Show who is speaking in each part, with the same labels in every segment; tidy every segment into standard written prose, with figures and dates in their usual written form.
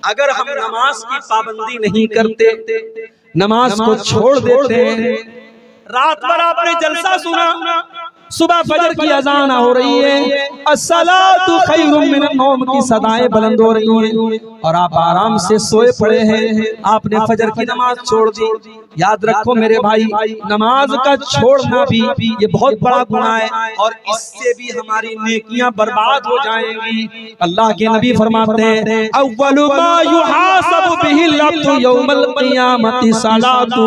Speaker 1: अगर हम नमाज की पाबंदी नहीं करते, नमाज को छोड़ देते हैं, रात भर आपने जलसा सुना, सुबह फजर की अजान हो रही है, अस्सलातु खैरुम मिनन नौम की सदाएं बुलंद हो रही हैं और आप आराम से सोए पड़े हैं, आपने फजर की नमाज छोड़ दी। याद रखो मेरे भाई, नमाज का छोड़ना भी ये बहुत बड़ा गुनाह है और इससे भी हमारी नेकियां बर्बाद हो जाएंगी। अल्लाह के नबी फरमाते हैं, अव्वलु मा युहासबु बिहिल अब्दु यौमल क़ियामति सलातु।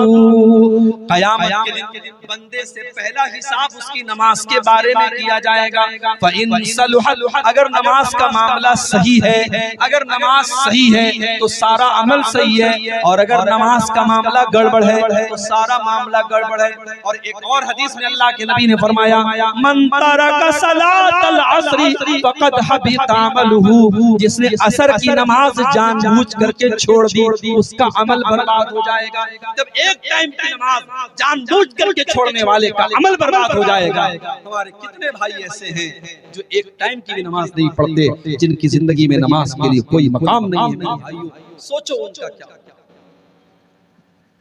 Speaker 1: क़यामत के दिन बंदे से पहला हिसाब उसकी नमाज के बारे में किया जाएगा। फ़इन सलुहत, अगर नमाज का मामला सही है, अगर नमाज सही है तो सारा अमल सही है, और अगर नमाज का मामला गड़बड़ है तो सारा मामला गड़बड़ है। और एक और हदीस में अल्लाह के नबी ने फरमाया, मन तरका सलातल अस्री फक़द हबिता अमलुहु, जिसने असर की नमाज जानबूझ करके छोड़ दी उसका अमल बर्बाद हो जाएगा। जब एक टाइम की नमाज जानबूझ करके छोड़ने वाले का अमल बर्बाद हो जाएगा। हमारे कितने भाई ऐसे हैं जो एक टाइम की भी नमाज नहीं पढ़ते, जिनकी जिंदगी में नमाज के लिए कोई मकाम नहीं है। मेरे भाइयों, सोचो उनका क्या।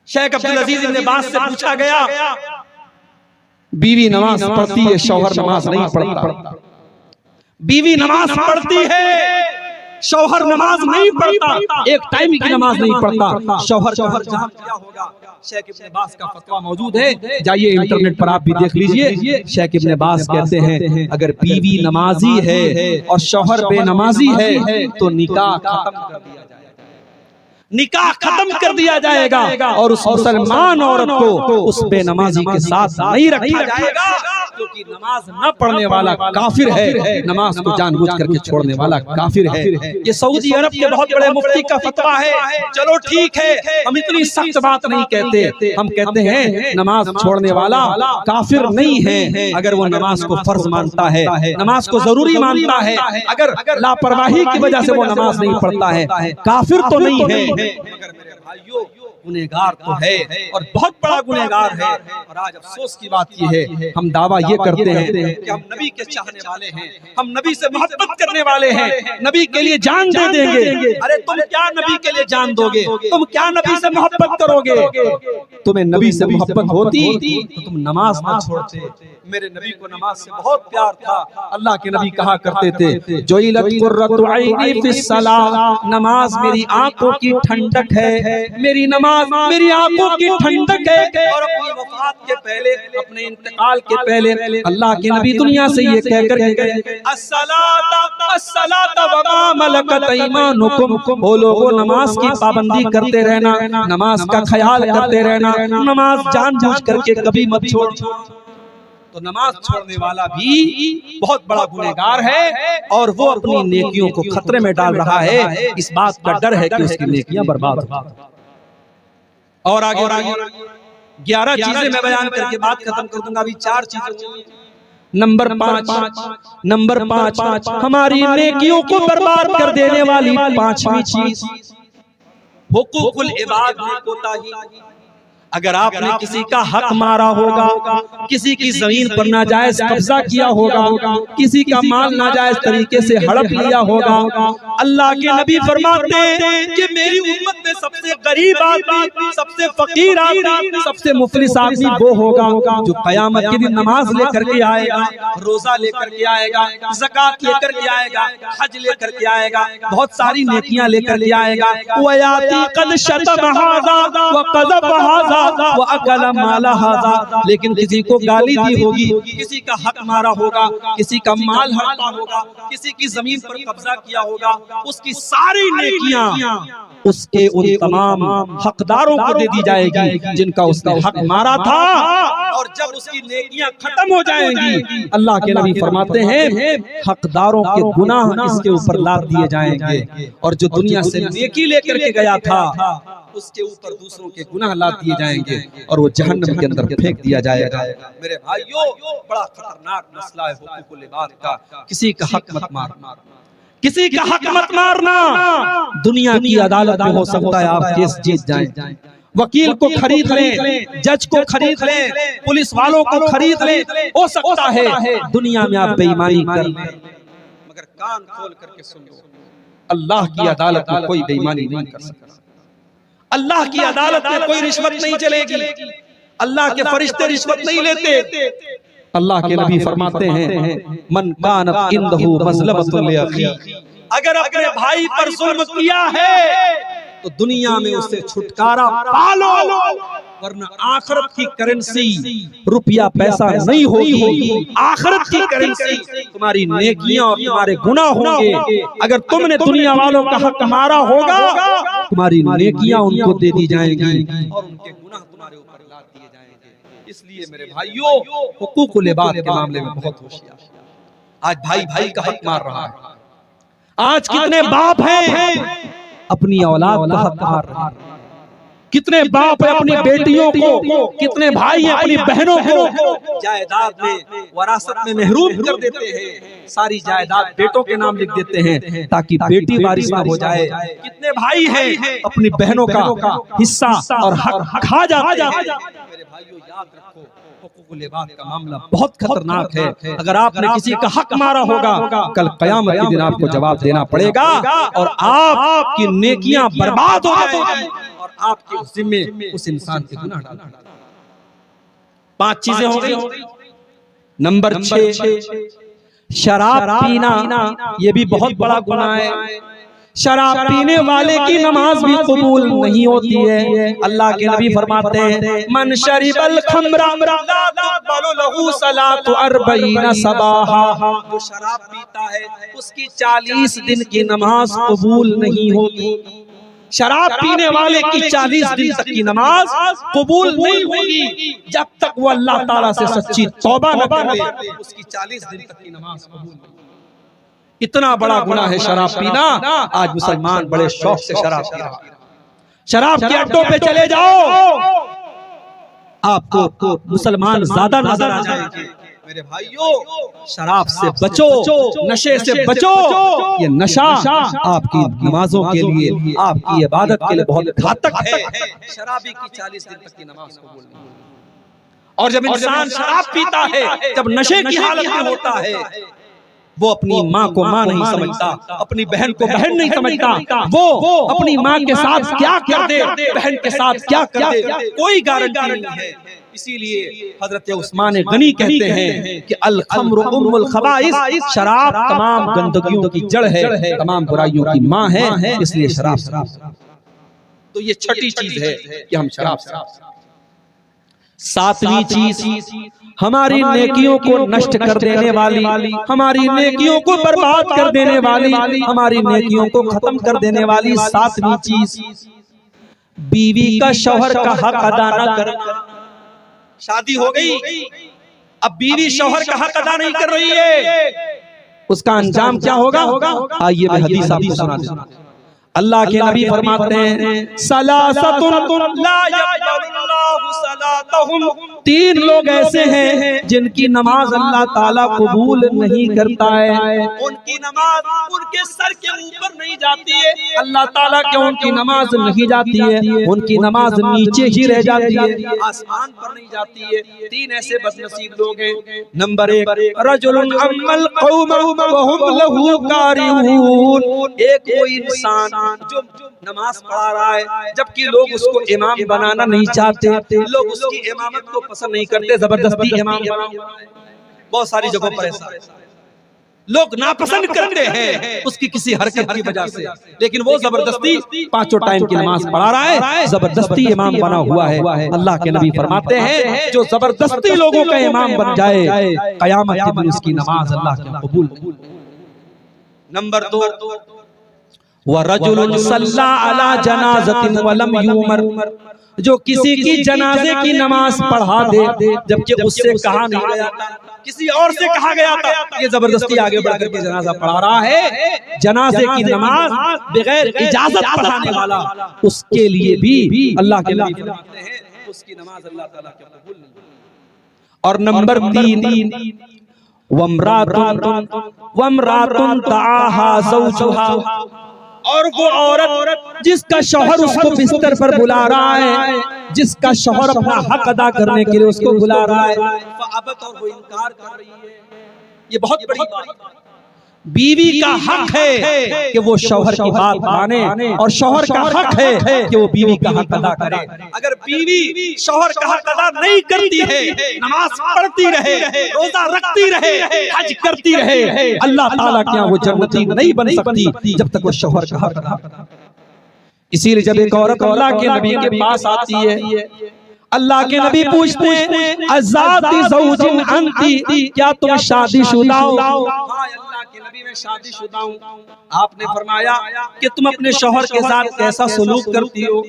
Speaker 1: शेख अब्दुल अजीज इब्न बाज से पूछा गया, बीवी नमाज पढ़ती है, शौहर नमाज नहीं पढ़ता। बीवी नमाज पढ़ती है, शौहर नमाज नहीं पढ़ता, एक टाइम की नमाज नहीं पढ़ता। शौहर जहां क्या होगा? शेख इब्न बाज का फतवा मौजूद है, जाइए इंटरनेट पर आप भी देख लीजिए। शेख इब्न बाज कहते हैं, अगर बीवी नमाजी है और शौहर बेनमाजी है तो निकाह खत्म कर दिया जाएगा, निकाह खत्म कर दिया जाएगा और उस मुसलमान औरत को उस बेनमाजी के साथ नहीं रखा जाएगा, क्योंकि नमाज न पढ़ने वाला काफिर है, नमाज को जानबूझ करके छोड़ने वाला काफिर है। ये सऊदी अरब के बहुत बड़े मुफ्ती का फतवा है। चलो ठीक है, हम इतनी सख्त बात नहीं कहते, हम कहते हैं नमाज छोड़ने वाला काफिर नहीं है अगर वो नमाज को फर्ज मानता है, नमाज को जरूरी मानता है। अगर लापरवाही की वजह से वो नमाज नहीं पढ़ता है, काफिर तो नहीं है, मगर मेरे भाइयों गुनहगार तो है और बहुत बड़ा गुनहगार है। और आज अफसोस की बात ये है, हम दावा ये करते हैं कि हम नबी के चाहने वाले हैं, हम नबी से मोहब्बत करने वाले हैं, नबी के लिए जान दे देंगे। अरे तुम क्या नबी के लिए जान दोगे? तुम क्या नबी से मोहब्बत करोगे? तुम्हें नबी से मोहब्बत होती तो तुम नमाज न छोड़ते। मेरे नबी को नमाज से बहुत प्यार था। अल्लाह के नबी कहा करते थे, जोइलत कुर्रतु ऐनी फिस सलाह, नमाज मेरी आंखों की ठंडक है, मेरी नमाज मेरी आंखों की ठंडक है। और अपनी वफात के पहले, अपने इंतकाल के पहले अल्लाह के नबी दुनिया से ये कहकर गए, अस्सलाता व मा मलकत ऐमानुकुम, ओ लोगों नमाज की पाबंदी करते रहना, नमाज का ख्याल करते रहना, नमाज जानबूझ करके कभी मत छोड़। तो नमाज छोड़ने वाला भी बहुत बड़ा गुनहगार है और वो अपनी नेकियों को खतरे में डाल रहा है। इस बात का डर है कि उसकी नेकियां बर्बाद हो। और आगे 11 चीजें मैं बयान करके बात खत्म कर दूंगा। अभी 4 चीजें। नंबर 5 हमारी नेकियों को बर्बाद कर देने वाली 5वीं चीज, हुकूकुल इबाद में कोताही। अगर आपने किसी का हक मारा होगा, किसी की जमीन पर नाजायज कब्जा किया होगा, किसी का माल नाजायज तरीके से हड़प लिया होगा, अल्लाह के नबी फरमाते हैं कि मेरी उम्मत में सबसे गरीब आदमी, सबसे फकीर आदमी, सबसे मुफलिस आदमी वो होगा जो क़यामत के दिन नमाज लेकर के आएगा, रोजा लेकर के आएगा, ज़कात लेकर के आएगा, हज लेकर के आएगा, बहुत सारी नेकियां लेकर के आएगा। वयाती कद शतम हाज़ा व क़ज़फ़ हाज़ा वो अकल माला हाज़ा, लेकिन किसी को गाली दी होगी, किसी का हक मारा होगा, किसी का माल हड़पा होगा, किसी की जमीन पर कब्जा किया होगा, उसकी सारी नेकियां उसके उन तमाम हकदारों को दे दी जाएगी जिनका उसने हक मारा था। और जब उसकी नेकियां खत्म हो जाएंगी, अल्लाह के नबी फरमाते हैं हकदारों के गुनाह इसके ऊपर लाद दिए जाएंगे, और जो दुनिया से नेकी लेकर के गया था उसके ऊपर दूसरों के गुनाह लाद दिए जाएंगे और वो जहन्नम के अंदर फेंक दिया जाएगा। मेरे भाइयों, बड़ा खतरनाक मसला है हुकूकुल इबाद का। किसी का हक मत मारना, किसी का हक मत मारना। दुनिया की अदालत में हो सकता है आप केस जीत जाएं, वकील को खरीद लें, जज को खरीद लें, पुलिस वालों को खरीद लें, हो सकता है दुनिया में आप बेईमानी कर लें, मगर कान खोल करके सुन लो, अल्लाह की अदालत में कोई बेईमानी नहीं कर सकता। अल्लाह की अदालत में कोई रिश्वत नहीं चलेगी। अल्लाह के फरिश्ते रिश्वत नहीं लेते। अल्लाह के नबी फरमाते हैं मन कानत इंदहु मज़लमतुन लिअखी, अगर अपने भाई पर जुल्म किया है तो दुनिया में उससे छुटकारा पालो, वरना आखिरत की करेंसी रुपया पैसा नहीं होगी। आखिरत की करेंसी तुम्हारी नेकियां और तुम्हारे गुनाह होंगे। अगर तुमने दुनिया वालों का हक मारा होगा, तुम्हारी नेकियां उनको दे दी जाएंगी और उनके गुनाह तुम्हारे ऊपर लाद दिए जाएंगे। इसलिए मेरे भाइयों, हुकूकुल इबाद के मामले में बहुत होशियार। आज भाई भाई का हक मार रहा है। आज कितने बाप हैं अपनी औलाद का हक मार रहे हैं। कितने बाप है अपनी बेटियों को, कितने भाई हैं अपनी बहनों को जायदाद में वरासत में महरूम कर देते हैं। सारी जायदाद बेटों के नाम लिख देते हैं ताकि बेटी वारिस ना हो जाए। कितने भाई हैं अपनी बहनों का हिस्सा और हक खा जाते हैं। मेरे भाइयों, याद रखो, हुकूकुल इबाद का मामला बहुत खतरनाक है। अगर आपने किसी का हक मारा होगा, कल क़यामत के दिन आपको जवाब देना पड़ेगा और आपकी नेकियां बर्बाद हो जाएंगी और आपके जिम्मे उस इंसान के गुनाह डाल देंगे। 5 चीजें हो गई। नंबर 6, शराब पीना। ये भी बहुत बड़ा गुनाह है। शराब पीने वाले की नमाज भी कबूल नहीं होती है। अल्लाह के नबी फरमाते हैं मन शरिबल खम्रा ला तुक़बलु लहू सलातु 40 सबाहा। जो शराब पीता है उसकी 40 दिन की नमाज कबूल नहीं होगी। शराब पीने वाले की 40 दिन तक की नमाज कबूल नहीं होगी जब तक वो अल्लाह ताला से सच्ची तौबा न कर ले। उसकी 40 दिन तक की नमाज कबूल नहीं। इतना बड़ा गुनाह है शराब पीना। आज मुसलमान बड़े शौक से शराब पी रहा है। शराब के अड्डों पे चले जाओ, आपको मुसलमान ज्यादा नजर आ जाएंगे। मेरे भाइयों, शराब से बचो, नशे से बचो। ये नशा आपकी नमाजों के लिए, आपकी इबादत के लिए बहुत घातक है। शराबी की 40 दिन तक की नमाज कबूल नहीं। और जब इंसान शराब पीता है, जब नशे की हालत में होता है, वो अपनी माँ को माँ नहीं समझता, अपनी बहन को बहन नहीं समझता। वो अपनी माँ के साथ क्या कर दे, बहन के साथ क्या कर दे, कोई गारंटी नहीं है। इसीलिए हजरत उस्मान गनी कहते हैं कि अल खम्रु उम्मुल खबाइस, शराब तमाम गंदगियों की जड़ है, तमाम बुराइयों की माँ है। इसलिए शराब। तो ये छठी चीज है कि हम शराब। 7वीं चीज, हमारी नेकियों को नष्ट कर देने वाली, हमारी नेकियों को बर्बाद कर देने वाली, हमारी नेकियों को खत्म कर देने वाली 7वीं चीज, बीवी का शौहर का हक अदा न करना। शादी हो गई, अब बीवी शौहर का हक अदा नहीं कर रही है, उसका अंजाम क्या होगा? आइए मैं हदीस आपको सुना देता। अल्लाह के नबी फरमाते हैं सलासतुन ला यक़बलुल्लाहु सलातहुम, 3 लोग ऐसे हैं जिनकी नमाज अल्लाह ताला कबूल नहीं करता है। उनकी नमाज उनके सर के ऊपर नहीं जाती है, अल्लाह ताला के उनकी नमाज नहीं जाती है, उनकी नमाज नीचे ही रह जाती है, आसमान पर नहीं जाती है। 3 ऐसे बदनसीब लोग हैं। नंबर 1, रजुलुन अम्मल कौम व हुम लहू कारिहून, एक कोई इंसान जो नमाज पढ़ा रहा है जबकि लोग उसको इमाम बनाना नहीं चाहते, लोग उसकी इमामत को पसंद नहीं करते, जबरदस्ती इमाम बनाना। बहुत सारी जगहों पर ऐसा लोग नापसंद करते हैं उसकी किसी हरकत की वजह से, लेकिन वो जबरदस्ती 5 टाइम की नमाज पढ़ा रहा है, जबरदस्ती इमाम बना हुआ है। अल्लाह के नबी फरमाते हैं जो जबरदस्ती लोगों का इमाम बन जाए, क़यामत के दिन उसकी नमाज अल्लाह के कबूल नहीं। नंबर 2, वरजुलुन सल्ला अला जनाज़तिन वलम युमर, जो किसी की जनाजे की नमाज पढ़ा दे जबकि उससे कहा नहीं गया था, किसी और से कहा गया था, ये जबरदस्ती आगे बढ़कर के जनाजा पढ़ा रहा है। जनाजे की नमाज बगैर इजाजत पढ़ाने वाला, उसके लिए भी अल्लाह के नबी फरमाते हैं उसकी नमाज अल्लाह ताला के कबूल नहीं। और नंबर 3, वमरातुन ताहा ज़ौजुहा, और वो औरत जिसका शौहर उसको बिस्तर पर बुला रहा है, जिसका शौहर अपना हक अदा करने के लिए उसको बुला रहा है, और वो इनकार कर रही है। ये बहुत बड़ी बात है। बीवी का हक है कि वो शौहर की बात माने और शौहर का हक है कि वो बीवी का हक अदा करे। अगर बीवी शौहर का हक अदा नहीं करती है, नमाज पढ़ती रहे, रोजा रखती रहे, हज करती रहे, अल्लाह ताला के यहाँ वो जन्नती नहीं बन सकती जब तक वो शौहर का हक अदा करे। इसीलिए जब एक औरत अल्लाह के नबी के पास आती है, अल्लाह के नबी पूछते हैं अज़ाती ज़ौजिन अंती, क्या तुम शादीशुदा हो? अल्लाह के नबी मैं शादीशुदा हूँ। आपने फरमाया कि तुम अपने शौहर के साथ कैसा सलूक करती हो?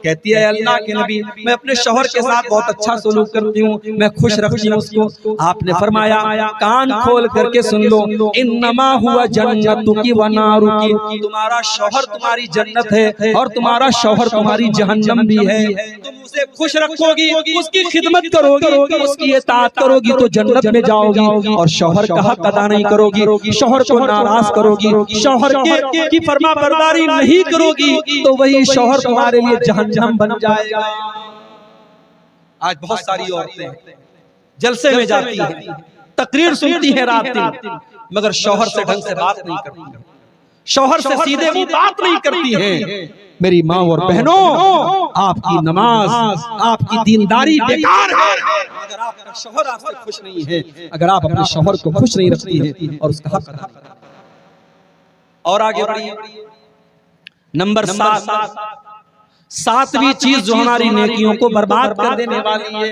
Speaker 1: कहती है अल्लाह के नबी मैं अपने शौहर के साथ बहुत अच्छा सलूक करती हूँ, मैं खुश रखती हूँ उसको। आपने फरमाया कान खोल करके सुन लो, इन्नमा हुआ जन्नतुकी व नारुकी, तुम्हारा शौहर तुम्हारी जन्नत है और तुम्हारा शौहर तुम्हारी जहन्नम भी है। तुम उसे खुश रखोगी, उसकी खिदमत करोगी, उसकी इताअत करोगी तो जन्नत में जाओगी, और शौहर का हक अदा नहीं करोगी, शौहर को नाराज करोगी, शौहर की फरमाबरदारी नहीं करोगी तो वही शौहर तुम्हारे लिए जहन्नम बन जाएगा। आज बहुत सारी औरतें जलसे में जाती हैं, तकरीर सुनती हैं रात दिन, मगर शौहर से ढंग से बात नहीं करती, शौहर से सीधे मुंह बात नहीं करती हैं। मेरी माँ और बहनों, आपकी नमाज, आपकी दीनदारी बेकार है अगर आपका शौहर आपसे खुश नहीं है, अगर आप अपने शौहर को खुश नहीं रखती हैं और उसका हक अदा करती। और आगे बढ़िए, नंबर 7, सातवीं चीज जो हमारी नेकियों को बर्बाद कर देने वाली है,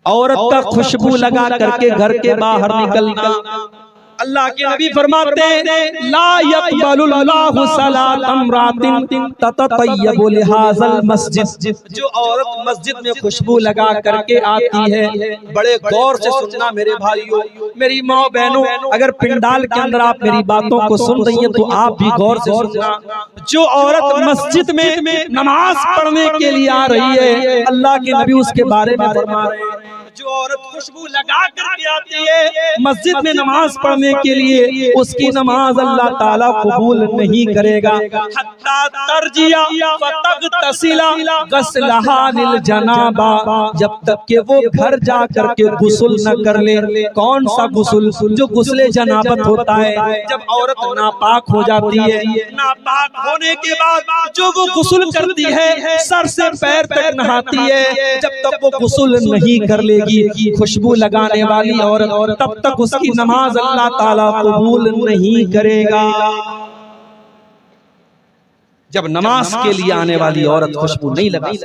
Speaker 1: औरत का खुशबू लगा करके घर के बाहर निकलना। अल्लाह के नबी फरमाते हैं ला यक़बलुल्लाहु सलातम रातिन तततय्यबु लिहाज़ल मस्जिद, जो औरत मस्जिद में खुशबू लगा करके आती है, बड़े गौर से सुनना मेरे भाइयों, मेरी माँ बहनों, अगर पिंडाल के अंदर आप मेरी बातों को सुन रही हैं तो आप भी गौर से सुनना। जो औरत मस्जिद में नमाज पढ़ने के लिए आ रही है, अल्लाह के नबी उसके बारे में फरमा रहे हैं, जो औरत खुशबू लगा करके आती है मस्जिद में नमाज पढ़ने के लिए, उसकी नमाज अल्लाह ताला कबूल नहीं करेगा। हत्ता तरजिया फतगतसिला गस्लहा लिल जनाबा, जब तक के वो घर जा करके गुस्ल न कर ले। कौन सा गुस्ल? जो गुस्ले जनाबत होता है, जब औरत नापाक हो जाती है, नापाक होने के बाद जो वो गुस्ल करती है, सर से पैर तक नहाती है, जब तक वो गुस्ल नहीं कर लेगी खुशबू लगाने वाली औरत, तब तक उसकी नमाज अल्लाह ताला कबूल नहीं करेगा। जब नमाज के लिए आने वाली औरत खुशबू नहीं लगाई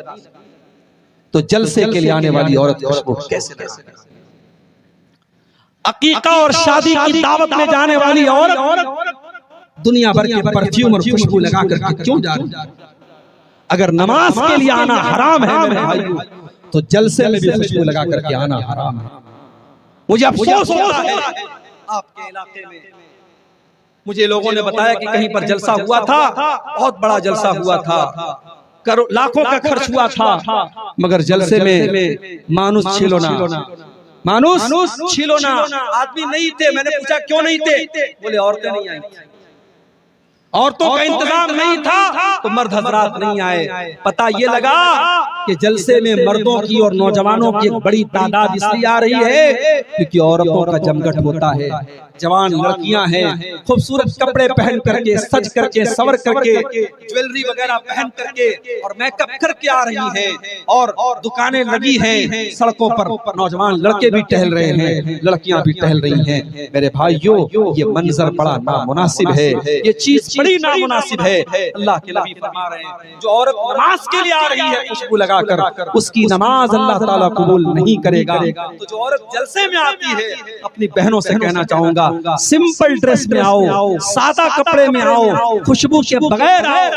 Speaker 1: तो जलसे के लिए आने वाली औरत खुशबू कैसे लगाएगी? अकीका और शादी की दावत में जाने वाली औरत दुनिया भर के परफ्यूम और खुशबू लगा करके क्यों जा रही? अगर नमाज के लिए आना हराम है मेरे भाइयों, तो जलसे में भी खुशबू लगा करके आना हराम है। मुझे अफसोस होता है आपके इलाके में, मुझे लोगों ने बताया कि कहीं पर जलसा हुआ था, बहुत बड़ा जलसा हुआ था, लाखों का खर्च हुआ था, मगर जलसे में मानुस छिलोना, मानुस छिलोना आदमी नहीं थे। मैंने पूछा क्यों नहीं थे? बोले औरतें नहीं आई, औरतों का इंतजाम नहीं था तो मर्द हजरात नहीं आए। पता ये लगा कि जलसे में मर्दों की और नौजवानों की एक बड़ी तादाद इसलिए आ रही है क्योंकि औरतों का जमघट होता है। जवान लड़कियां हैं, खूबसूरत कपड़े पहन करके, सज करके, सवर करके, ज्वेलरी वगैरह पहन करके और मेकअप करके आ रही हैं, और दुकानें लगी हैं, सड़कों पर नौजवान लड़के भी टहल रहे हैं, लड़कियां भी टहल रही हैं। मेरे भाइयों, ये मंजर बड़ा नामुनासिब है, ये चीज बड़ी नामुनासिब है। अल्लाह के नबी फरमा रहे हैं जो औरत नमाज के लिए आ रही है खुशबू लगाकर, उसकी नमाज अल्लाह ताला कबूल नहीं करेगा। तो जो औरत जलसे में आती है, अपनी बहनों से कहना चाहूंगा, सिंपल ड्रेस में आओ, सादा कपड़े में आओ, खुशबू के बगैर आओ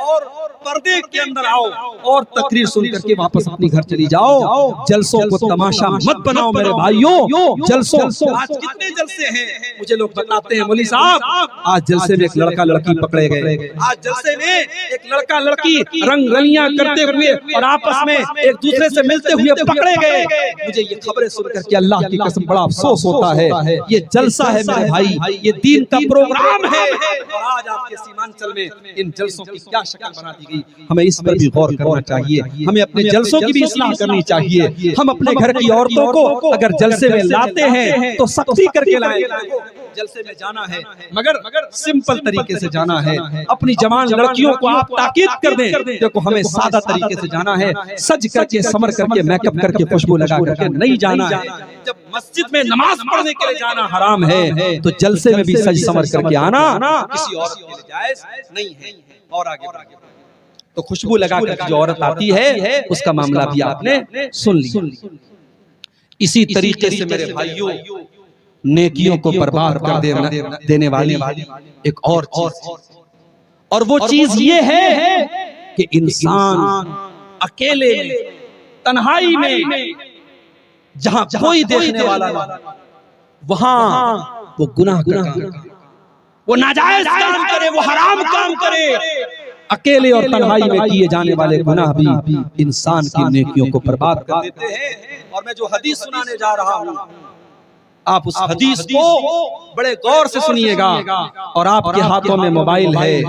Speaker 1: और पर्दे के अंदर आओ और तकरीर सुन करके वापस अपनी घर चली जाओ। जलसों को तमाशा मत बनाओ मेरे भाइयों। जलसों आज कितने जलसे हैं मुझे लोग बताते हैं, मौलवी साहब आज जलसे में एक लड़का लड़की पकड़े गए, आज जलसे में एक लड़का लड़की रंग रलियां करते हुए और आपस में एक दूसरे से मिलते हुए पकड़े गए। मुझे ये खबरें सुन करके अल्लाह की कसम बड़ा अफसोस होता है। ये जलसा है मेरे भाई, ये दीन का प्रोग्राम है और आज आपके सीमांचल में इन जलसों की क्या शक्ल बना दी गई। हमें इस पर भी गौर करना चाहिए, हमें अपने जलसों की भी इस्लाह करनी चाहिए। हम अपने घर की औरतों को अगर जलसे में लाते हैं तो सख्ती करके लाएं। जलसे में जाना है, मगर सिंपल तरीके से जाना है। अपनी जवान लड़कियों को आप ताकीद कर दें, देखो हमें सादा तरीके से जाना है, सज करके समर करके मेकअप करके खुशबू लगा करके नहीं जाना है। जब मस्जिद में नमाज पढ़ने के लिए जाना हराम है, तो जलसे में भी सज समर करके आना किसी औरत के लिए जायज नहीं है। और आगे तो खुशबू लगा कर जो औरत आती है उसका मामला भी आपने सुन लिया। इसी तरीके से मेरे भाइयों, नेकियों को बर्बाद कर देने वाली एक और चीज, और वो चीज ये है कि इंसान अकेले में, तन्हाई में, जहां कोई देखने वाला ना, वहां वो गुनाह करे, वो नाजायज काम करे, वो हराम काम करे। अकेले और तन्हाई में किए जाने वाले गुनाह भी इंसान की नेकियों को बर्बाद कर देते हैं। और मैं जो हदीस सुनाने जा रहा हूँ, आप उस हदीस को बड़े गौर से सुनिएगा। और आपके हाथों में मोबाइल है,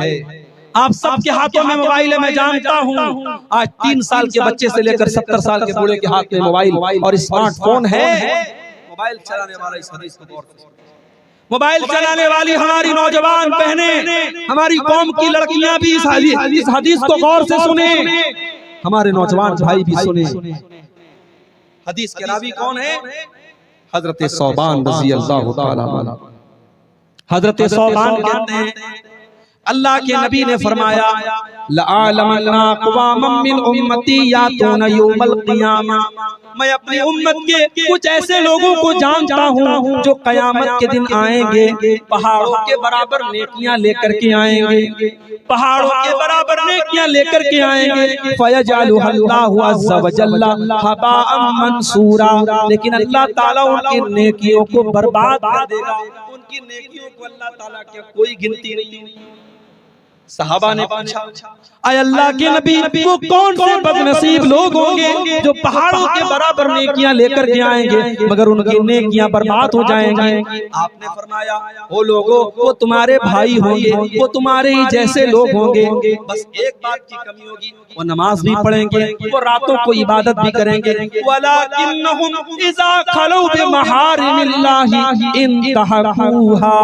Speaker 1: आप सबके हाथों में मोबाइल है, मैं जानता हूँ। आज 3 साल के बच्चे से लेकर 70 साल के बूढ़े के हाथ में मोबाइल और स्मार्टफोन है। मोबाइल चलाने वाला इस हदीस को गौर से, मोबाइल चलाने वाली हमारी नौजवान बहनें, हमारी कौम की लड़कियां भी इस हदीस को गौर से सुने, हमारे नौजवान भाई भी सुने। हदीस के रावी कौन है? हजरत सौबान रज़ी अल्लाह ताला अन्हु। हजरत सौबान कहते हैं, अल्लाह के नबी ने फरमाया, लअलमन्ना अक़वामम मिन उम्मती यातूना यौमल क़ियामा, मैं अपनी उम्मत के कुछ ऐसे लोगों को जानता हूँ जो कयामत के दिन आएंगे, पहाड़ों के बराबर नेकियां लेकर के आएंगे, पहाड़ों के बराबर नेकियां लेकर के आएंगे। फयजअलुहल्लाहु अज़्ज़ा व जल्ला हबाअम मंसूरा, लेकिन अल्लाह ताला उनकी नेकियों को बर्बाद कर देगा। उनकी नेकियों को अल्लाह ताला की कोई गिनती नहीं। सहाबा ने पूछा, आय अल्लाह के नबी, वो कौन से बदनसीब लोग होंगे जो पहाड़ों के बराबर नेकियां लेकर के आएंगे मगर उनकी नेकियां बर्बाद हो जाएंगी? आपने फरमाया, वो लोगों, वो तुम्हारे भाई होंगे, वो तुम्हारे ही जैसे लोग होंगे, बस एक बात की कमी होगी, वो नमाज भी पढ़ेंगे, वो रातों को इबादत भी करेंगे, वलाकिन्नहुम इज़ा खलू बिमहारिमिल्लाहि इंतहकूहा।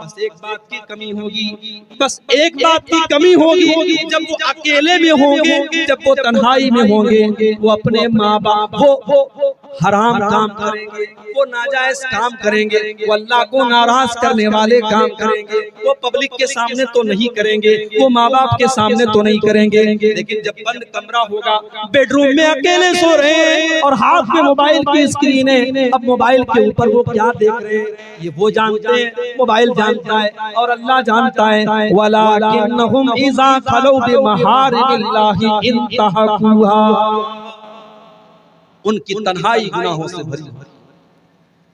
Speaker 1: बस एक बात की कमी होगी, बस एक बात की कमी होगी, जब वो अकेले में होंगे, जब वो तन्हाई में होंगे, वो अपने माँ बाप, वो हराम काम करेंगे, वो नाजायज काम करेंगे, वो अल्लाह को नाराज करने वाले काम करेंगे। वो पब्लिक के सामने तो नहीं करेंगे, वो माँ बाप के सामने तो नहीं करेंगे, लेकिन जब बंद कमरा होगा, बेडरूम में अकेले सो रहे हैं और हाथ में मोबाइल की स्क्रीन है, अब मोबाइल के ऊपर वो क्या देख रहे हैं ये वो जानते हैं, मोबाइल जानता है और अल्लाह जानता है। वलाकिन्नहुम इज़ा खलू बिमहारिमिल्लाहि इंतहकूहा, उनकी तन्हाई गुनाहों से भरी।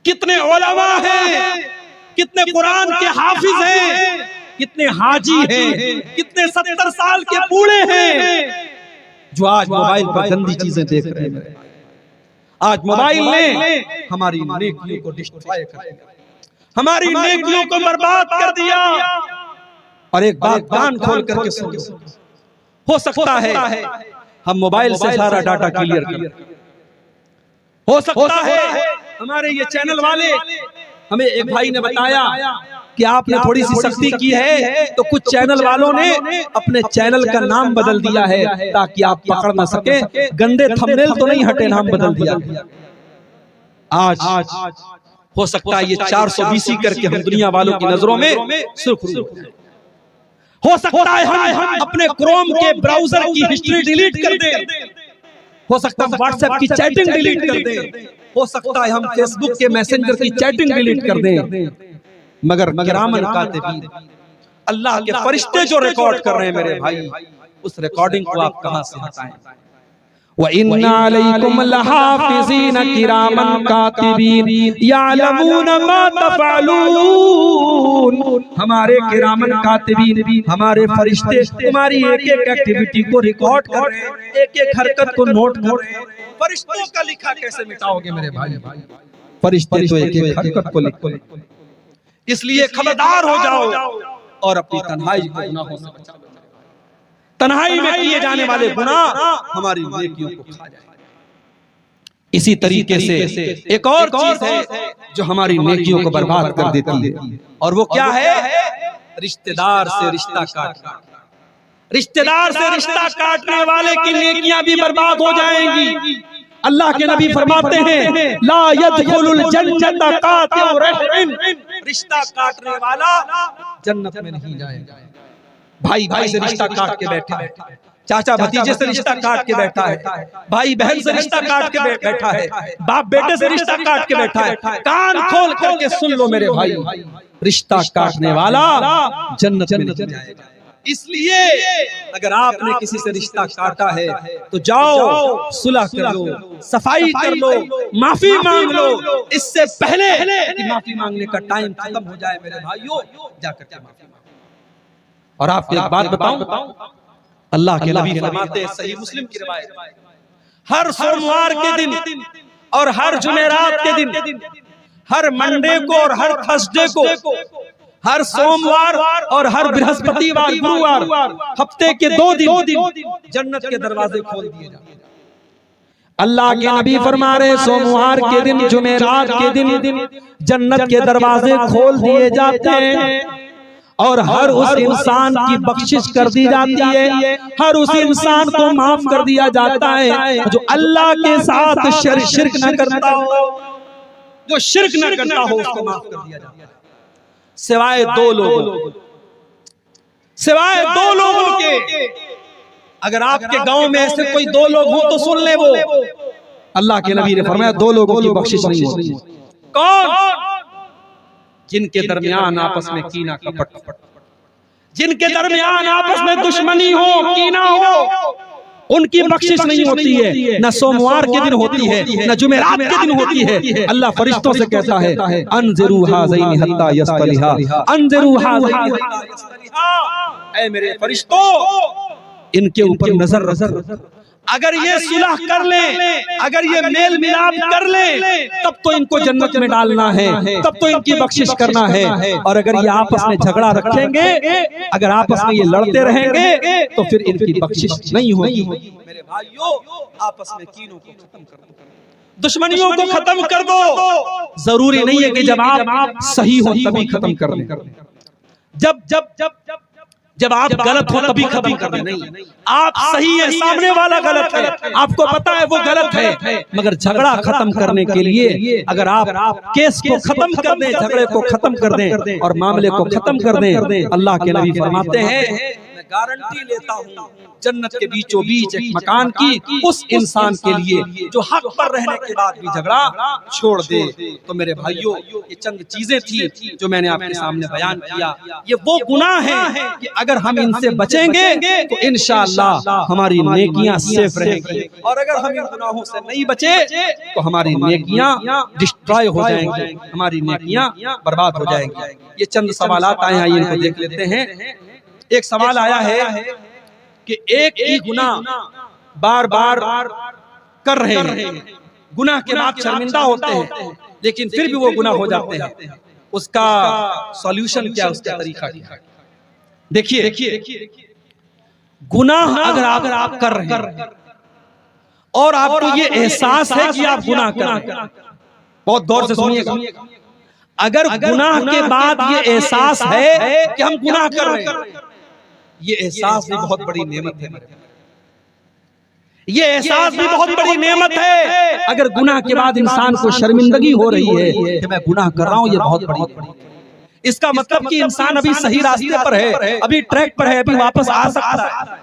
Speaker 1: कितने उलमा हैं, कितने कुरान के हाफिज हैं, कितने हाजी हैं, कितने 70 साल के बूढ़े हैं जो आज मोबाइल पर गंदी चीजें देख रहे हैं। आज मोबाइल ने हमारी नेकियों को डिस्ट्रॉय कर दिया, हमारी नेकियों को बर्बाद कर दिया। और एक बात कान खोल करके सुनो, हो सकता है हम मोबाइल से सारा डाटा क्लियर कर, हो सकता है हमारे ये चैनल वाले, हमें एक भाई ने बताया कि आपने थोड़ी सी सख्ती की है तो कुछ चैनल वालों ने अपने चैनल का नाम बदल दिया है ताकि आप पकड़ ना सके। गंदे थंबनेल तो नहीं हटे, नाम बदल दिया। आज हो सकता है ये 420 करके हम दुनिया वालों की नजरों में सुर्खरू हो सकता है हम अपने क्रोम के ब्राउजर की हिस्ट्री डिलीट कर दें, हो सकता है व्हाट्सएप की चैटिंग डिलीट कर दें, हो सकता है हम फेसबुक के मैसेंजर की चैटिंग डिलीट कर दें, मगर किरामन कातिबीन, अल्लाह के फरिश्ते जो रिकॉर्ड कर रहे हैं मेरे भाई, उस रिकॉर्डिंग को आप कहां से हटाएं? व इन्ना अलैकुम लहाफिज़ीन किरामन कातिबीन यअलमून मा तफ़अलून। हमारे किरामन कातिबीन, हमारे फरिश्ते तुम्हारी एक-एक एक्टिविटी को रिकॉर्ड कर रहे हैं, एक-एक हरकत को नोट कर रहे हैं। फरिश्तों का लिखा कैसे मिटाओगे मेरे भाई? फरिश्ते तो एक-एक हरकत को लिखते हैं। इसलिए खबरदार हो जाओ और अपनी तन्हाई को गुनाहों से बचाओ। तन्हाई में किए जाने वाले गुनाह हमारी नेकियों को खा जाए। इसी तरीके से एक और चीज है जो हमारी नेकियों को बर्बाद कर देती है, और वो क्या है? रिश्तेदार से रिश्ता काटना। रिश्तेदार से रिश्ता काटने वाले की नेकियां भी बर्बाद हो जाएंगी। अल्लाह के नबी फरमाते हैं, ला यदखुलुल जन्नत कातिउ रहम, रिश्ता काटने वाला जन्नत में नहीं जाएगा। भाई भाई से रिश्ता काट के बैठा है, चाचा भतीजे से रिश्ता काट के बैठा है, भाई बहन से रिश्ता काट के बैठा है, बाप बेटे से रिश्ता काट के बैठा है। कान खोल करके सुन लो मेरे भाई, रिश्ता काटने वाला जन्नत में नहीं जाएगा। इसलिए अगर आपने किसी से रिश्ता काटा है तो जाओ सुलह कर लो, सफाई कर लो, माफी मांग लो। इससे पहले कि माफी मांगने का टाइम खत्म हो जाए मेरे भाइयों, जाकर के माफी मांगो। और आपको एक बात बताऊं, अल्लाह के नबी फरमाते हैं, सही मुस्लिम की रिवायत, हर सोमवार के दिन और हर जुमेरात के दिन, हर मंडे को और हर थर्सडे को, हर सोमवार और हर बृहस्पतिवार, गुरुवार, हफ्ते के 2 दिन जन्नत के दरवाजे खोल दिए जाते हैं। अल्लाह के नबी फरमा रहे, सोमवार के दिन, जुमेरात के दिन जन्नत के दरवाजे खोल दिए जाते हैं और हर उस इंसान की बख्शिश कर दी जाती है, हर उस इंसान को माफ कर दिया जाता है जो अल्लाह के साथ शिर्क न करता हो, जो शिर्क न करता हो, उसको माफ कर दिया जाता है। सिवाय 2 लोगों, सिवाय 2 लोगों के। अगर आपके गांव में ऐसे कोई 2 लोग हो तो सुन ले, वो अल्लाह के नबी ने फरमाया 2 लोगों की बख्शिश नहीं होती। कौन? जिनके दरमियान आपस में कीना कपट, जिनके दरमियान आपस में दुश्मनी हो, कीना हो, उनकी बख्शिश नहीं होती है। न सोमवार के दिन होती है, न जुमेरात के दिन होती है। अल्लाह फरिश्तों से कहता है, अनज़िरू हाज़ैनि हत्ता यस्तलिहा, अनज़िरू हाज़ैनि हत्ता यस्तलिहा, ऐ मेरे फरिश्तों इनके ऊपर नजर रखो। अगर ये सुलह कर ले, अगर ये मेल मिलाप कर ले, तब तो इनको जन्नत में डालना है, तब तो इनकी बख्शिश करना है। और अगर ये आपस में झगड़ा रखेंगे, अगर आपस में ये लड़ते रहेंगे, तो फिर इनकी बख्शिश नहीं होगी। मेरे भाइयों, आपस में कीनों को खत्म कर दो, दुश्मनियों को खत्म कर दो। जरूरी नहीं है कि जब आप सही हो तभी खत्म कर दें, जब आप गलत हो तभी खत्म कर दें। नहीं, आप सही है, सामने वाला गलत है, आपको पता है वो गलत है, मगर झगड़ा खत्म करने के लिए अगर आप केस को खत्म कर दें, झगड़े को खत्म कर दें और मामले को खत्म कर दें, अल्लाह के नबी फरमाते हैं, मैं गारंटी लेता हूँ जन्नत के बीचों बीच एक मकान की उस इंसान के लिए जो हक पर रहने के बाद भी झगड़ा छोड़ दे। तो मेरे भाइयों, ये चंद चीजें थी जो मैंने आपके सामने बयान किया। ये वो गुनाह हैं कि अगर हम इनसे बचेंगे तो इंशाअल्लाह हमारी नेकियां सेफ रहेंगी, और अगर हम इन गुनाहों से नहीं बचे तो हमारी नेकियां डिस्ट्रॉय हो जाएंगी, हमारी नेकियां बर्बाद हो जाएंगी। ये चंद सवालात आए हैं, इनको देख लेते हैं। एक सवाल आया है कि एक ही गुनाह बार बार कर रहे हैं, गुनाह के बाद शर्मिंदा होते हैं, लेकिन फिर भी वो गुनाह हो जाते हैं, उसका सॉल्यूशन क्या, उसका तरीका क्या? देखिए, गुनाह अगर आप कर रहे हैं और आपको ये एहसास है कि आप गुनाह कर रहे हैं, बहुत गौर से सुनिएगा, अगर गुनाह के बाद ये एहसास है कि हम गुनाह कर रहे हैं, ये एहसास भी बहुत बड़ी नेमत है। ये एहसास भी बहुत बड़ी नेमत है। अगर गुनाह के बाद इंसान को शर्मिंदगी हो रही है कि मैं गुनाह कर रहा हूं, ये बहुत बड़ी, इसका मतलब कि इंसान अभी सही रास्ते पर है, अभी ट्रैक पर है, अभी वापस आ सकता है।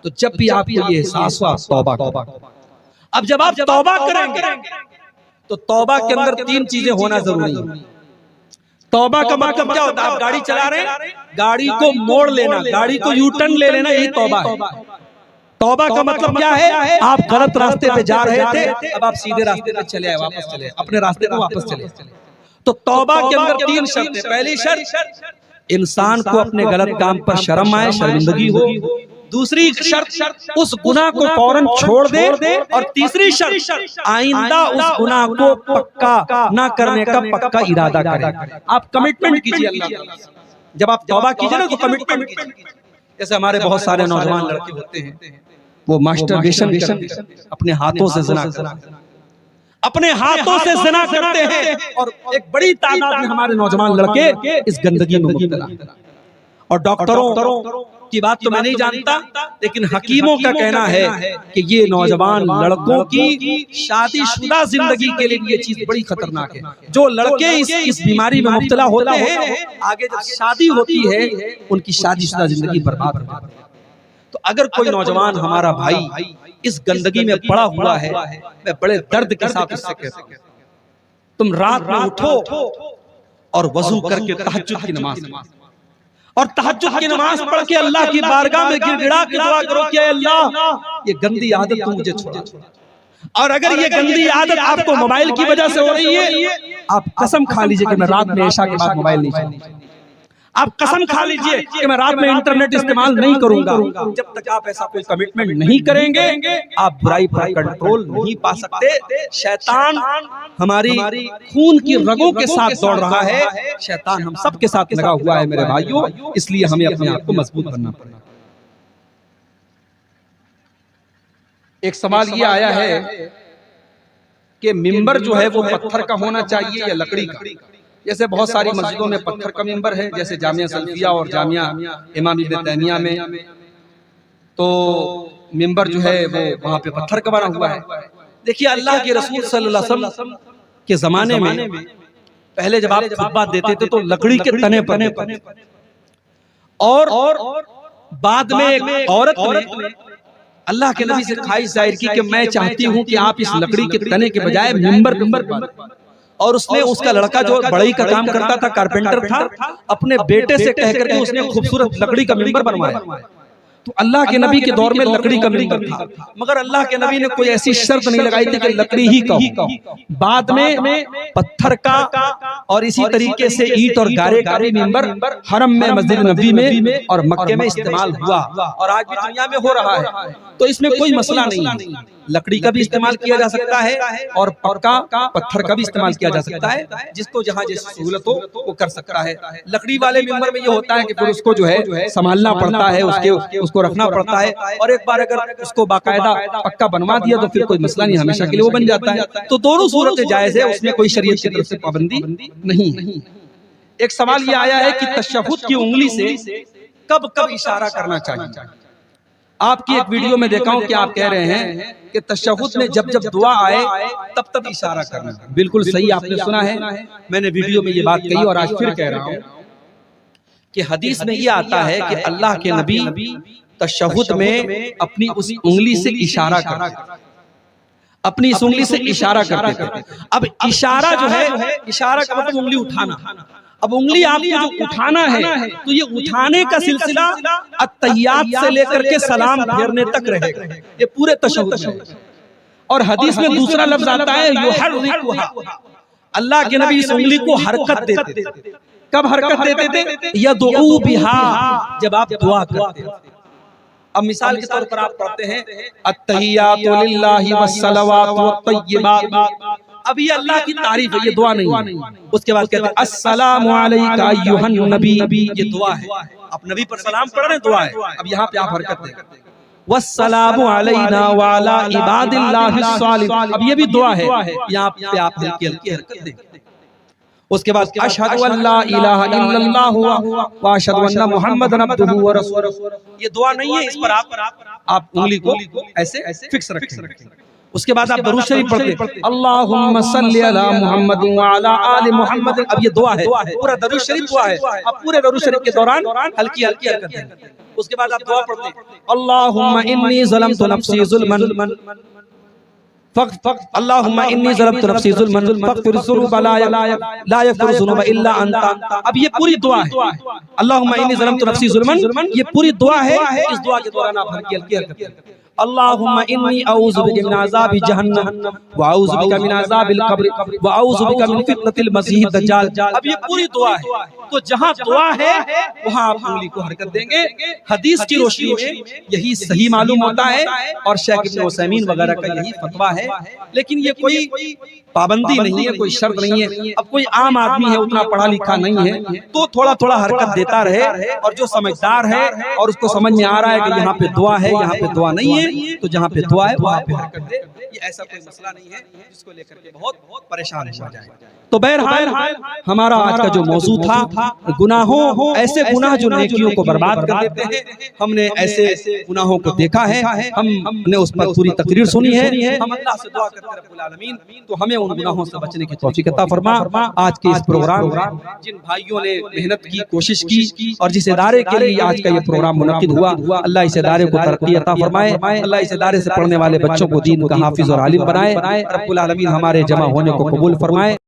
Speaker 1: तो जब भी आपको ये एहसास हुआ, तौबा करो। अब जब आप तौबा करेंगे तो तौबा के अंदर 3 चीजें होना जरूरी है। तौबा का मतलब क्या होता है? आप गाड़ी चला रहे हैं, गाड़ी को मोड़ लेना, गाड़ी को यू टर्न ले लेना, यही तौबा है। तौबा का मतलब क्या है? आप गलत रास्ते पे जा रहे थे, अब आप सीधे रास्ते पे चले आए, वापस चले आए, अपने रास्ते पे वापस चले। तो तौबा के अंदर 3 शर्त है। पहली शर्त, इंसान को अपने गलत काम पर शर्म आए, शर्मिंदगी हो। दूसरी शर्त, उस गुनाह को फौरन छोड़ दे। और तीसरी शर्त, आइंदा उस गुनाह को पक्का ना करने का पक्का इरादा करें। आप कमिटमेंट कीजिए अल्लाह ताला से। जब आप तौबा कीजिए ना तो कमिटमेंट कीजिए। जैसे हमारे बहुत सारे नौजवान लड़के होते हैं, वो मास्टरबेशन अपने हाथों से ज़िना करते हैं, अपने हाथों से ज़िना करते हैं, और एक बड़ी तादाद में हमारे नौजवान लड़के इस गंदगी में मुब्तला। और डॉक्टरों की बात तो मैं नहीं जानता, लेकिन हकीमों का कहना है कि ये नौजवान लड़कों की शादीशुदा जिंदगी के लिए ये चीज बड़ी खतरनाक है। जो लड़के इस बीमारी में मुब्तला होते हैं, आगे जब शादी होती है उनकी शादीशुदा जिंदगी बर्बाद हो जाती है। तो अगर कोई नौजवान हमारा भाई इस गंदगी में पड़ा हुआ है, मैं बड़े दर्द के साथ इससे कहता हूं, तुम रात में उठो और वजू करके तहज्जुद की नमाज, और तहज्जुद की नमाज पढ़ के अल्लाह की बारगाह में गिड़गिड़ा के दुआ करो कि अल्लाह ये गंदी आदत तू मुझे छुड़ा। और अगर ये गंदी आदत आपको मोबाइल की वजह से हो रही है, आप कसम खा लीजिए कि मैं रात में इशा के बाद मोबाइल नहीं चलाऊंगा। आप कसम खा लीजिए कि मैं रात में इंटरनेट इस्तेमाल नहीं करूंगा। जब तक आप ऐसा कोई कमिटमेंट नहीं करेंगे, आप बुराई पर कंट्रोल नहीं पा सकते। शैतान हमारी खून की रगों के साथ दौड़ रहा है, शैतान हम सब के साथ लगा हुआ है मेरे भाइयों, इसलिए हमें अपने आप को मजबूत बनना पड़ेगा। एक सवाल ये आया है कि मिंबर जो है वो पत्थर का होना चाहिए या लकड़ी का। जैसे बहुत सारी मस्जिदों में पत्थर का मिंबर है, जैसे जामिया सल्फिया और जामिया इमाम इब्न तैमिया में, तो मिंबर जो है वो वहां पे पत्थर का बना हुआ है। देखिए अल्लाह के रसूल सल्लल्लाहु अलैहि वसल्लम के जमाने में पहले जब आप खुतबा देते थे तो लकड़ी के तने पर, और बाद में एक औरत ने अल्लाह के नबी से ख्वाहिश जाहिर की कि मैं चाहती हूँ कि आप इस लकड़ी के तने के बजाय मिंबर, और उसने उसका लड़का जो बढ़ई का काम करता था, कारपेंटर था, अपने बेटे से कह करके उसने खूबसूरत लकड़ी का मिंबर बनवाया। तो अल्लाह के नबी के दौर में लकड़ी का मिंबर था, मगर अल्लाह के नबी ने कोई ऐसी शर्त नहीं लगाई थी कि लकड़ी ही का हो। बाद में पत्थर का और इसी तरीके से ईंट और गारे का भी मिंबर हरम में, मस्जिद नबी में और मक्के में इस्तेमाल हुआ, और आज भी दुनिया में हो रहा है। तो इसमें कोई मसला नहीं है, लकड़ी का भी इस्तेमाल किया जा सकता है और पक्का पत्थर का भी इस्तेमाल किया जा सकता है। जिसको जहाँ जैसी सहूलत हो वो कर सकता है। लकड़ी वाले मिंबर में ये होता है कि फिर उसको जो है संभालना पड़ता है, उसको रखना पड़ता है, और एक बार अगर उसको बाकायदा पक्का बनवा दिया तो फिर कोई मसला नहीं, हमेशा के लिए वो बन जाता है। तो दोनों सूरतें जायज है, उसमें कोई शरीयत की तरफ से पाबंदी नहीं है। एक सवाल ये आया है कि तशहुद की उंगली से कब कब इशारा करना चाहिए। आपकी एक वीडियो में देखा हूं कि आप कह रहे हैं कि तशहुद में जब जब दुआ आए तब तब इशारा करना। बिल्कुल सही आपने सुना है, मैंने वीडियो में ये बात कही और आज फिर कह रहा हूं कि हदीस में ये आता है कि अल्लाह के नबी तशहुद में अपनी उस उंगली से इशारा करते, अपनी इस उंगली से इशारा करते थे। अब इशारा जो है, इशारा का मतलब उंगली उठाना। अब उंगली आपको जो उठाना है तो ये उठाने का सिलसिला अत्तहियात से लेकर के सलाम फेरने तक रहेगा, ये पूरे तशहुद में। और हदीस में दूसरा लफ्ज आता है युहर्रिकुहा, अल्लाह के नबी इस उंगली को हरकत देते थे। कब हरकत देते थे? यदऊ बिहा, जब आप दुआ करते थे। अब मिसाल के तौर पर आप पढ़ते हैं अत्तहियातु लिल्लाहि वस्सलावातु वत्तय्यिबात, अब ये अल्लाह की तारीफ है, ये दुआ नहीं है। उसके बाद कहते हैं अस्सलामु अलैका अय्युहन नबी, ये दुआ है, आप नबी पर सलाम पढ़ रहे हैं, दुआ है। अब यहाँ पे आप हरकत दें वस्सलामु अलैना व अला इबादिल्लाहिस सालिहीन, अब ये भी दुआ है, यहाँ पे आप हल्की हल्की हरकत दें। उसके बाद अशहदु अल्ला इलाहा इल्लल्लाह व अशहदु अन्ना मुहम्मदन अब्दुहु व रसूलुहु, ये दुआ नहीं है, इस पर आप उंगली को ऐसे फिक्स रखें। उसके बाद आप दरूद शरीफ पढ़ते अल्लाहुम्मा सल्ली अला मुहम्मद व अला आलि मुहम्मद, अब ये दुआ है, पूरा दरूद शरीफ दुआ है। अब पूरे दरूद शरीफ के दौरान हल्की हल्की हरकत है। उसके बाद आप दुआ पढ़ते अल्लाहुम्मा इन्नी ज़लमतु नफ्सी ज़ुल्मन अल्लाहुम्मा इन्नी ज़लमतु नफ्सी ज़ुल्मन फ़ग़फ़िर ज़ुनूबा ला यग़फ़िरु ज़ुनूबा इल्ला अंता। अब ये पूरी दुआ है, अल्लाहुम्मा इन्नी ज़लमतु नफ्सी ज़ुल्मन, ये पूरी दुआ है। इस दुआ के दौरान आप हल्की हल्की हरकत करते अल्लाहुम्मा इन्नी अऊज़ु बिका मिन अज़ाबि जहन्नम व अऊज़ु बिका मिन अज़ाबिल क़ब्र व अऊज़ु बिका मिन फितनतिल मसीहिद दज्जाल। अब ये पूरी दुआ है। तो जहाँ दुआ है वहाँ आप उंगली को हरकत देंगे। हदीस की रोशनी में यही सही मालूम होता है और शेख इब्न उसैमीन वगैरह का यही फतवा है। लेकिन ये कोई पाबंदी नहीं है, कोई शर्त नहीं है। अब कोई आम आदमी है, उतना पढ़ा लिखा नहीं है, तो थोड़ा थोड़ा हरकत देता रहे, और जो समझदार है और उसको समझ में आ रहा है कि यहाँ पे दुआ है, यहाँ पे दुआ नहीं है, तो जहाँ पे दुआ है वहाँ पे हरकत दे। ये ऐसा कोई मसला नहीं है जिसको लेकर के बहुत परेशान हो जाए। तो बहरहाल हमारा आज का जो मौजू था, गुनाहों, ऐसे गुनाह जो नेकियों को बर्बाद कर देते हैं, हमने ऐसे गुनाहों को देखा है, हमने उस पर पूरी तकरीर सुनी है। हम अल्लाह से दुआ करते हैं रब्बुल आलमीन तो हमें उन गुनाहों से बचने की तौफीक अता फरमा। आज के इस प्रोग्राम जिन भाइयों ने मेहनत की, कोशिश की और जिस इदारे के लिए आज का ये प्रोग्राम मुनक्किद हुआ, अल्लाह इस इदारे को तरक्की अता फरमाए, अल्लाह इस इदारे से पढ़ने वाले बच्चों को दीन का हाफिज और आलिम बनाए, रब्बुल आलमीन हमारे जमा होने को कबूल फरमाए।